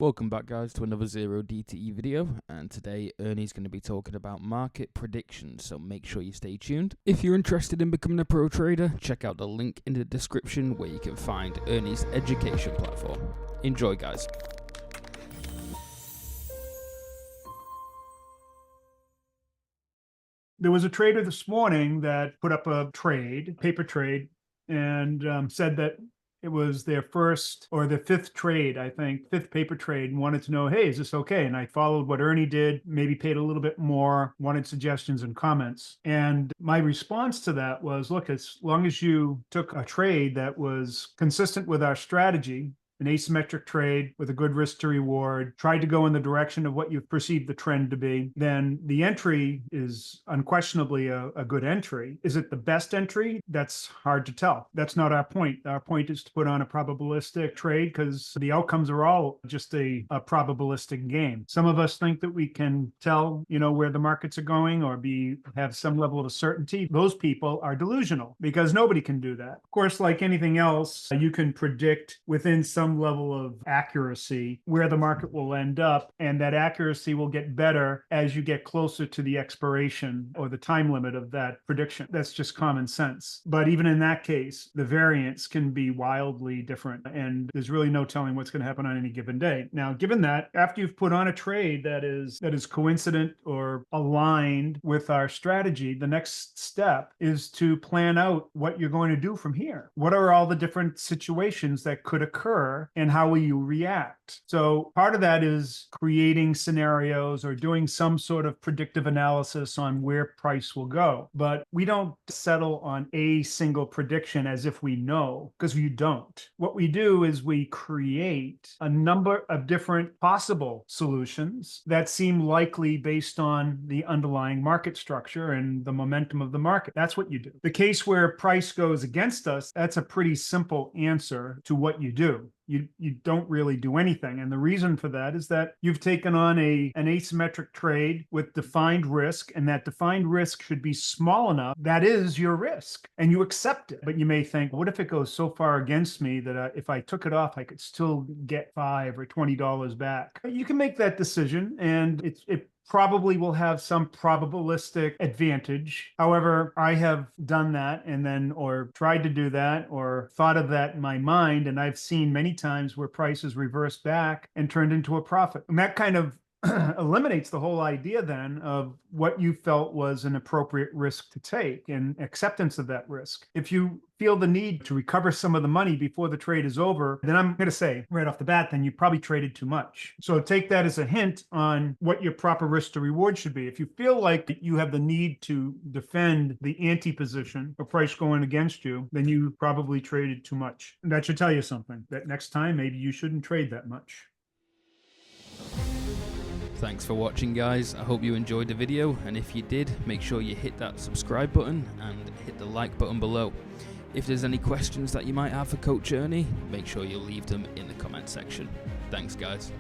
Welcome back, guys, to another Zero DTE video, and today Ernie's going to be talking about market predictions, so make sure you stay tuned. If you're interested in becoming a pro trader, check out the link in the description where you can find Ernie's education platform. Enjoy, guys. There was a trader this morning that put up a trade, paper trade, and said that it was their first or their fifth trade, I think, fifth paper trade, and wanted to know, hey, is this okay? And I followed what Ernie did, maybe paid a little bit more, wanted suggestions and comments. And my response to that was, look, as long as you took a trade that was consistent with our strategy, an asymmetric trade with a good risk to reward, tried to go in the direction of what you perceive the trend to be, then the entry is unquestionably a good entry. Is it the best entry? That's hard to tell. That's not our point. Our point is to put on a probabilistic trade because the outcomes are all just a probabilistic game. Some of us think that we can tell, where the markets are going or have some level of certainty. Those people are delusional because nobody can do that. Of course, like anything else, you can predict within some level of accuracy where the market will end up, and that accuracy will get better as you get closer to the expiration or the time limit of that prediction. That's just common sense. But even in that case, the variance can be wildly different, and there's really no telling what's going to happen on any given day. Now, given that, after you've put on a trade that is coincident or aligned with our strategy, the next step is to plan out what you're going to do from here. What are all the different situations that could occur, and how will you react? So part of that is creating scenarios or doing some sort of predictive analysis on where price will go. But we don't settle on a single prediction as if we know, because you don't. What we do is we create a number of different possible solutions that seem likely based on the underlying market structure and the momentum of the market. That's what you do. The case where price goes against us, that's a pretty simple answer to what you do. You don't really do anything. And the reason for that is that you've taken on an asymmetric trade with defined risk, and that defined risk should be small enough. That is your risk, and you accept it. But you may think, what if it goes so far against me that if I took it off, I could still get $5 or $20 back? You can make that decision, and it probably will have some probabilistic advantage. However, I have done that or tried to do that or thought of that in my mind, and I've seen many times where prices reversed back and turned into a profit. And that kind of eliminates the whole idea then of what you felt was an appropriate risk to take and acceptance of that risk. If you feel the need to recover some of the money before the trade is over, then I'm going to say right off the bat, then you probably traded too much. So take that as a hint on what your proper risk to reward should be. If you feel like you have the need to defend the anti-position of price going against you, then you probably traded too much. And that should tell you something, that next time maybe you shouldn't trade that much. Thanks for watching, guys. I hope you enjoyed the video, and if you did, make sure you hit that subscribe button and hit the like button below. If there's any questions that you might have for Coach Ernie, make sure you leave them in the comment section. Thanks, guys.